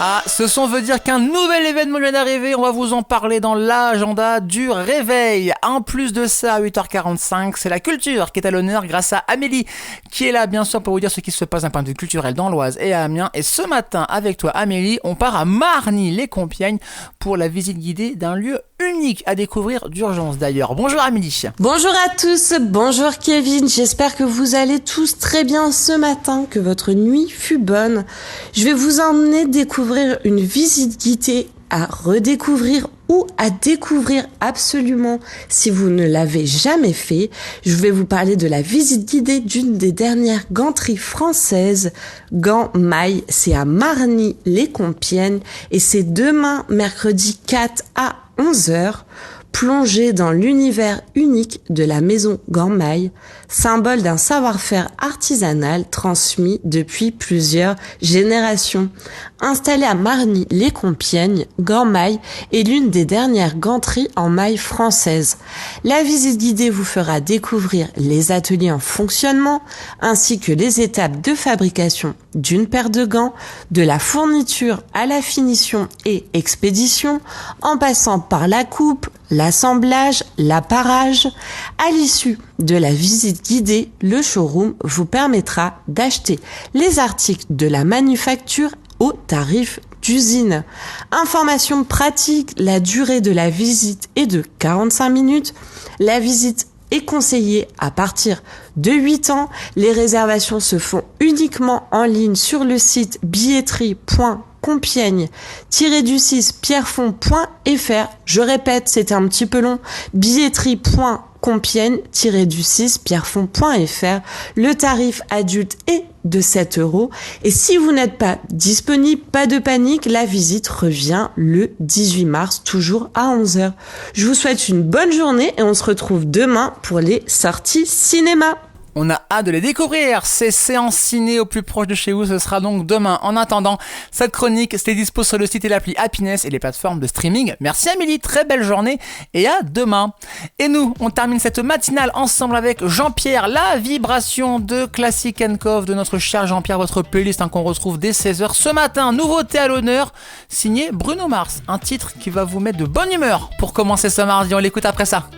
Ah, ce son veut dire qu'un nouvel événement vient d'arriver, on va vous en parler dans l'agenda du réveil. En plus de ça, à 8h45, c'est la culture qui est à l'honneur grâce à Amélie, qui est là bien sûr pour vous dire ce qui se passe d'un point de vue culturel dans l'Oise et à Amiens. Et ce matin, avec toi Amélie, on part à Marny-les-Compiègnes pour la visite guidée d'un lieu unique à découvrir d'urgence d'ailleurs. Bonjour Amélie. Bonjour à tous, bonjour Kevin, j'espère que vous allez tous très bien ce matin, que votre nuit fut bonne. Je vais vous emmener découvrir une visite guidée à redécouvrir ou à découvrir absolument si vous ne l'avez jamais fait. Je vais vous parler de la visite guidée d'une des dernières ganteries françaises, Gants Maille. C'est à Marny-les-Compiègnes et c'est demain, mercredi 4 à 11h. Plongez dans l'univers unique de la maison Gants Maille, symbole d'un savoir-faire artisanal transmis depuis plusieurs générations. Installée à Marny-les-Compiègnes, Gants Maille est l'une des dernières ganteries en maille françaises. La visite guidée vous fera découvrir les ateliers en fonctionnement, ainsi que les étapes de fabrication d'une paire de gants, de la fourniture à la finition et expédition, en passant par la coupe, l'assemblage, l'apparage. À l'issue de la visite guidée, le showroom vous permettra d'acheter les articles de la manufacture au tarif d'usine. Information pratique, la durée de la visite est de 45 minutes. La visite est conseillée à partir de 8 ans. Les réservations se font uniquement en ligne sur le site billetterie.compiègne-du6pierrefonds.fr. Je répète, c'était un petit peu long. billetterie.compiègne-du6pierrefonds.fr. Le tarif adulte est de 7 €. Et si vous n'êtes pas disponible, pas de panique, la visite revient le 18 mars, toujours à 11h. Je vous souhaite une bonne journée et on se retrouve demain pour les sorties cinéma. On a hâte de les découvrir, ces séances ciné au plus proche de chez vous, ce sera donc demain. En attendant, cette chronique, c'était dispo sur le site et l'appli Happiness et les plateformes de streaming. Merci Amélie, très belle journée et à demain. Et nous, on termine cette matinale ensemble avec Jean-Pierre, la vibration de Classic & Cove de notre cher Jean-Pierre, votre playlist qu'on retrouve dès 16h. Ce matin, nouveauté à l'honneur, signé Bruno Mars, un titre qui va vous mettre de bonne humeur pour commencer ce mardi. On l'écoute après ça.